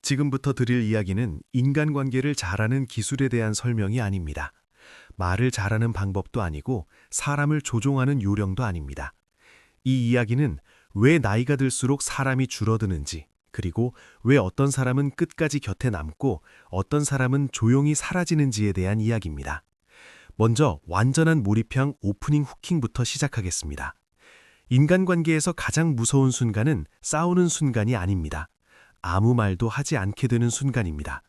지금부터 드릴 이야기는 인간관계를 잘하는 기술에 대한 설명이 아닙니다. 말을 잘하는 방법도 아니고 사람을 조종하는 요령도 아닙니다. 이 이야기는 왜 나이가 들수록 사람이 줄어드는지, 그리고 왜 어떤 사람은 끝까지 곁에 남고 어떤 사람은 조용히 사라지는지에 대한 이야기입니다. 먼저 완전한 몰입형 오프닝 후킹부터 시작하겠습니다. 인간관계에서 가장 무서운 순간은 싸우는 순간이 아닙니다. 아무 말도 하지 않게 되는 순간입니다.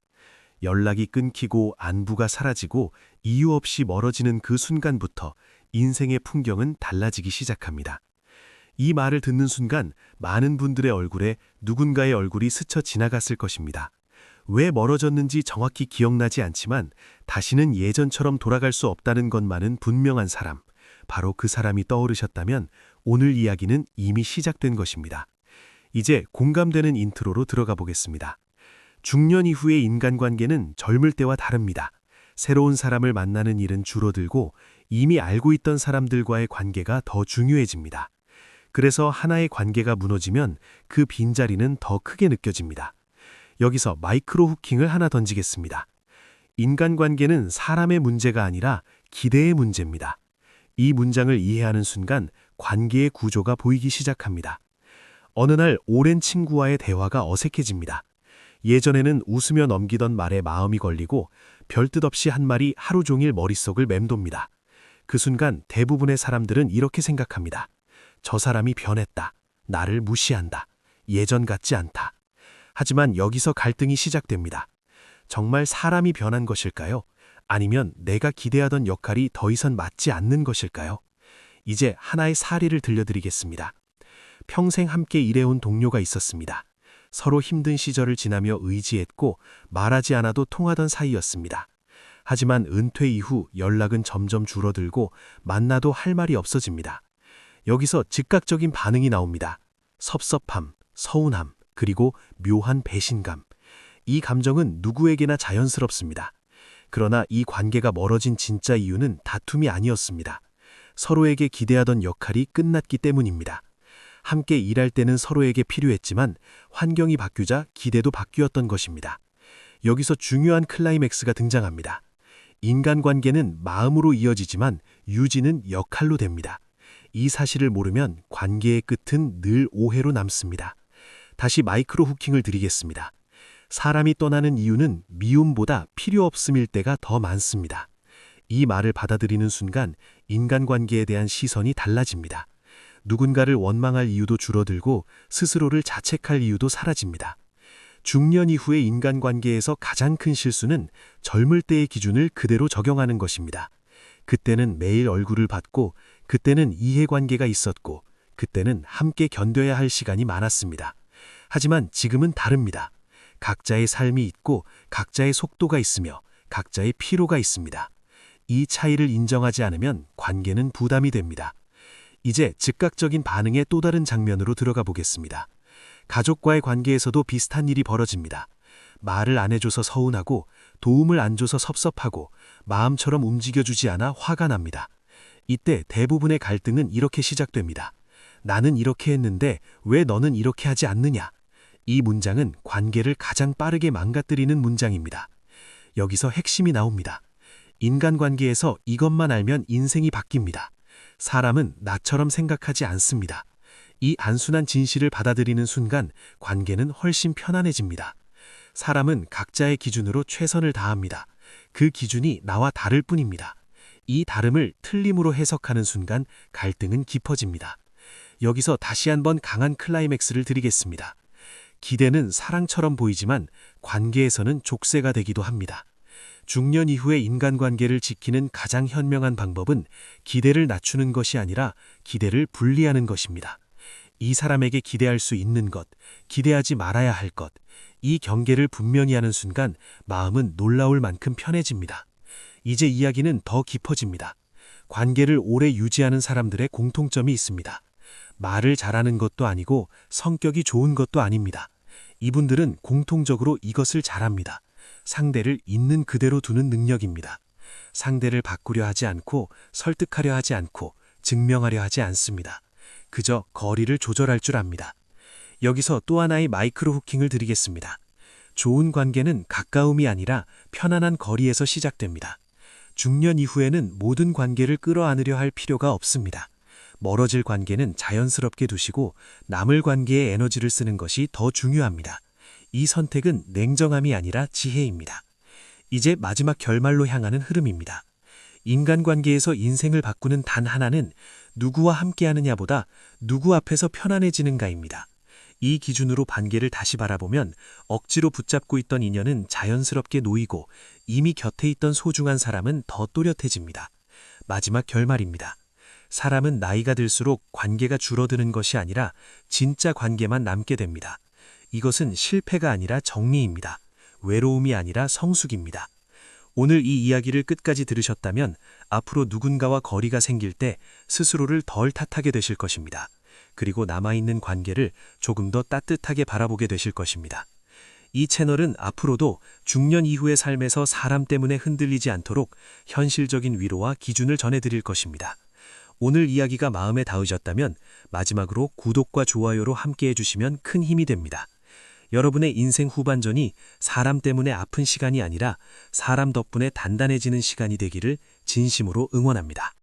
연락이 끊기고 안부가 사라지고 이유 없이 멀어지는 그 순간부터 인생의 풍경은 달라지기 시작합니다. 이 말을 듣는 순간 많은 분들의 얼굴에 누군가의 얼굴이 스쳐 지나갔을 것입니다. 왜 멀어졌는지 정확히 기억나지 않지만 다시는 예전처럼 돌아갈 수 없다는 것만은 분명한 사람, 바로 그 사람이 떠오르셨다면 오늘 이야기는 이미 시작된 것입니다. 이제 공감되는 인트로로 들어가 보겠습니다. 중년 이후의 인간관계는 젊을 때와 다릅니다. 새로운 사람을 만나는 일은 줄어들고 이미 알고 있던 사람들과의 관계가 더 중요해집니다. 그래서 하나의 관계가 무너지면 그 빈자리는 더 크게 느껴집니다. 여기서 마이크로 후킹을 하나 던지겠습니다. 인간관계는 사람의 문제가 아니라 기대의 문제입니다. 이 문장을 이해하는 순간 관계의 구조가 보이기 시작합니다. 어느 날 오랜 친구와의 대화가 어색해집니다. 예전에는 웃으며 넘기던 말에 마음이 걸리고 별뜻 없이 한 말이 하루 종일 머릿속을 맴돕니다. 그 순간 대부분의 사람들은 이렇게 생각합니다. 저 사람이 변했다. 나를 무시한다. 예전 같지 않다. 하지만 여기서 갈등이 시작됩니다. 정말 사람이 변한 것일까요? 아니면 내가 기대하던 역할이 더 이상 맞지 않는 것일까요? 이제 하나의 사례를 들려드리겠습니다. 평생 함께 일해온 동료가 있었습니다. 서로 힘든 시절을 지나며 의지했고 말하지 않아도 통하던 사이였습니다. 하지만 은퇴 이후 연락은 점점 줄어들고 만나도 할 말이 없어집니다. 여기서 즉각적인 반응이 나옵니다. 섭섭함, 서운함, 그리고 묘한 배신감. 이 감정은 누구에게나 자연스럽습니다. 그러나 이 관계가 멀어진 진짜 이유는 다툼이 아니었습니다. 서로에게 기대하던 역할이 끝났기 때문입니다. 함께 일할 때는 서로에게 필요했지만 환경이 바뀌자 기대도 바뀌었던 것입니다. 여기서 중요한 클라이맥스가 등장합니다. 인간관계는 마음으로 이어지지만 유지는 역할로 됩니다. 이 사실을 모르면 관계의 끝은 늘 오해로 남습니다. 다시 마이크로 후킹을 드리겠습니다. 사람이 떠나는 이유는 미움보다 필요 없음일 때가 더 많습니다. 이 말을 받아들이는 순간 인간관계에 대한 시선이 달라집니다. 누군가를 원망할 이유도 줄어들고 스스로를 자책할 이유도 사라집니다. 중년 이후의 인간관계에서 가장 큰 실수는 젊을 때의 기준을 그대로 적용하는 것입니다. 그때는 매일 얼굴을 봤고, 그때는 이해관계가 있었고, 그때는 함께 견뎌야 할 시간이 많았습니다. 하지만 지금은 다릅니다. 각자의 삶이 있고, 각자의 속도가 있으며, 각자의 피로가 있습니다. 이 차이를 인정하지 않으면 관계는 부담이 됩니다. 이제 즉각적인 반응의 또 다른 장면으로 들어가 보겠습니다. 가족과의 관계에서도 비슷한 일이 벌어집니다. 말을 안 해줘서 서운하고 도움을 안 줘서 섭섭하고 마음처럼 움직여주지 않아 화가 납니다. 이때 대부분의 갈등은 이렇게 시작됩니다. 나는 이렇게 했는데 왜 너는 이렇게 하지 않느냐? 이 문장은 관계를 가장 빠르게 망가뜨리는 문장입니다. 여기서 핵심이 나옵니다. 인간관계에서 이것만 알면 인생이 바뀝니다. 사람은 나처럼 생각하지 않습니다. 이 단순한 진실을 받아들이는 순간 관계는 훨씬 편안해집니다. 사람은 각자의 기준으로 최선을 다합니다. 그 기준이 나와 다를 뿐입니다. 이 다름을 틀림으로 해석하는 순간 갈등은 깊어집니다. 여기서 다시 한번 강한 클라이맥스를 드리겠습니다. 기대는 사랑처럼 보이지만 관계에서는 족쇄가 되기도 합니다. 중년 이후의 인간관계를 지키는 가장 현명한 방법은 기대를 낮추는 것이 아니라 기대를 분리하는 것입니다. 이 사람에게 기대할 수 있는 것, 기대하지 말아야 할 것, 이 경계를 분명히 하는 순간 마음은 놀라울 만큼 편해집니다. 이제 이야기는 더 깊어집니다. 관계를 오래 유지하는 사람들의 공통점이 있습니다. 말을 잘하는 것도 아니고 성격이 좋은 것도 아닙니다. 이분들은 공통적으로 이것을 잘합니다. 상대를 있는 그대로 두는 능력입니다. 상대를 바꾸려 하지 않고 설득하려 하지 않고 증명하려 하지 않습니다. 그저 거리를 조절할 줄 압니다. 여기서 또 하나의 마이크로 후킹을 드리겠습니다. 좋은 관계는 가까움이 아니라 편안한 거리에서 시작됩니다. 중년 이후에는 모든 관계를 끌어안으려 할 필요가 없습니다. 멀어질 관계는 자연스럽게 두시고 남을 관계에 에너지를 쓰는 것이 더 중요합니다. 이 선택은 냉정함이 아니라 지혜입니다. 이제 마지막 결말로 향하는 흐름입니다. 인간관계에서 인생을 바꾸는 단 하나는 누구와 함께하느냐보다 누구 앞에서 편안해지는가입니다. 이 기준으로 관계를 다시 바라보면 억지로 붙잡고 있던 인연은 자연스럽게 놓이고 이미 곁에 있던 소중한 사람은 더 또렷해집니다. 마지막 결말입니다. 사람은 나이가 들수록 관계가 줄어드는 것이 아니라 진짜 관계만 남게 됩니다. 이것은 실패가 아니라 정리입니다. 외로움이 아니라 성숙입니다. 오늘 이 이야기를 끝까지 들으셨다면 앞으로 누군가와 거리가 생길 때 스스로를 덜 탓하게 되실 것입니다. 그리고 남아있는 관계를 조금 더 따뜻하게 바라보게 되실 것입니다. 이 채널은 앞으로도 중년 이후의 삶에서 사람 때문에 흔들리지 않도록 현실적인 위로와 기준을 전해드릴 것입니다. 오늘 이야기가 마음에 닿으셨다면 마지막으로 구독과 좋아요로 함께 해주시면 큰 힘이 됩니다. 여러분의 인생 후반전이 사람 때문에 아픈 시간이 아니라 사람 덕분에 단단해지는 시간이 되기를 진심으로 응원합니다.